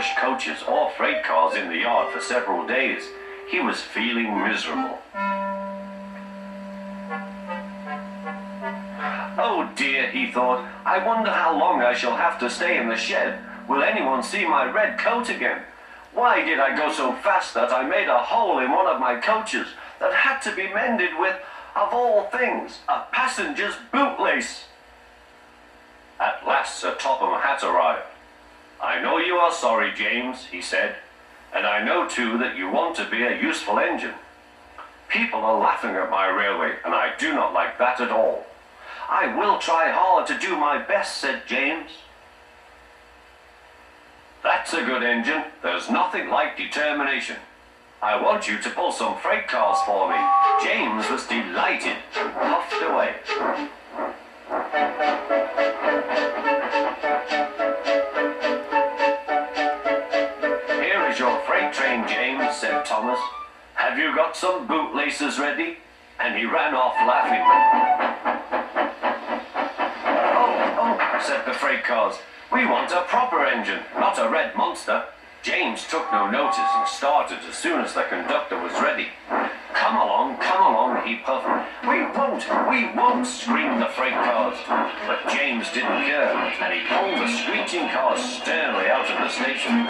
push coaches or freight cars in the yard for several days. He was feeling miserable. Oh dear, he thought, I wonder how long I shall have to stay in the shed. Will anyone see my red coat again? Why did I go so fast that I made a hole in one of my coaches that had to be mended with, of all things, a passenger's bootlace? At last Sir Topham Hatt arrived. I know you are sorry, James, he said, and I know too that you want to be a useful engine. People are laughing at my railway, and I do not like that at all. I will try hard to do my best, said James. That's a good engine. There's nothing like determination. I want you to pull some freight cars for me. James was delighted and puffed away. Here is your freight train, James, said Thomas. Have you got some bootlaces ready? And he ran off laughing. Oh, said the freight cars. We want a proper engine, not a red monster. James took no notice and started as soon as the conductor was ready. Come along, he puffed. We won't, screamed the freight cars. But James didn't care, and he pulled the screeching cars sternly out of the station.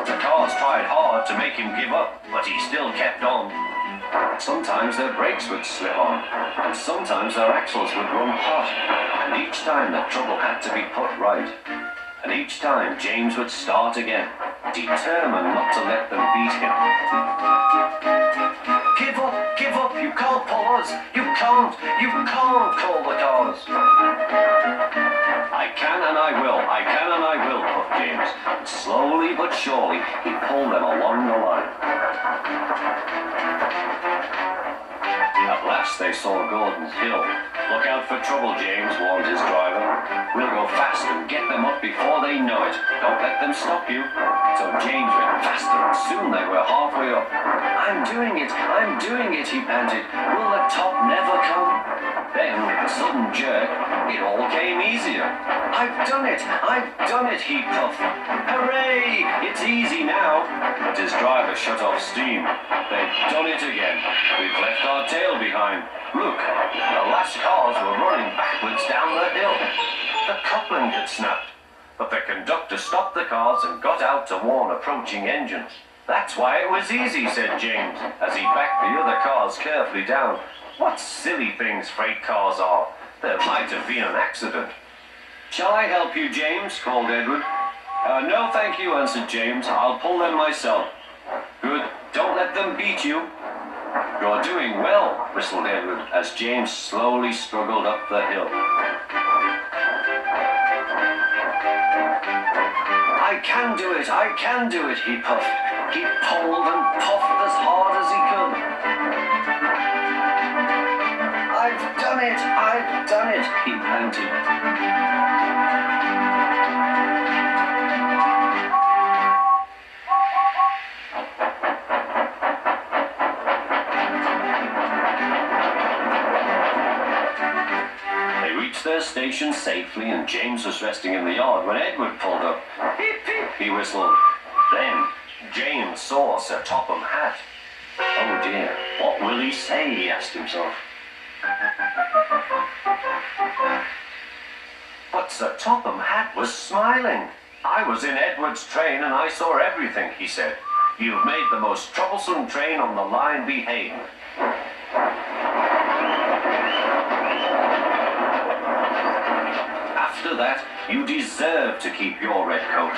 The cars tried hard to make him give up, but he still kept on. Sometimes their brakes would slip on, and sometimes their axles would run hot, and each time the trouble had to be put right. And each time James would start again, determined not to let them beat him. Give up, you can't pull us, you can't, called the cars. I can and I will, puffed James, and slowly but surely he pulled them along the line. At last they saw Gordon's Hill. Look out for trouble, James, warned his driver. We'll go fast and get them up before they know it. Don't let them stop you. So James went faster, and soon they were halfway up. I'm doing it, he panted. Will the top never come? Then, with a sudden jerk, it all came easier. I've done it, he puffed. Hooray! It's easy now. But his driver shut off steam. They've done it again. We've left our tail behind. Look, the last cars were running backwards down the hill. The coupling had snapped. But the conductor stopped the cars and got out to warn approaching engines. That's why it was easy, said James, as he backed the other cars carefully down. What silly things freight cars are. There might have been an accident. Shall I help you, James? Called Edward. No, thank you, answered James. I'll pull them myself. Good. Don't let them beat you. You're doing well, whistled Edward, as James slowly struggled up the hill. I can do it, he puffed. He pulled and puffed as hard as he could. I've done it, he panted. They reached their station safely, and James was resting in the yard when Edward pulled up. Peep, peep, he whistled. Then James saw Sir Topham Hatt. Oh dear, what will he say, he asked himself. But Sir Topham Hatt was smiling. I was in Edward's train and I saw everything, he said. You've made the most troublesome train on the line behave. After that, you deserve to keep your red coat.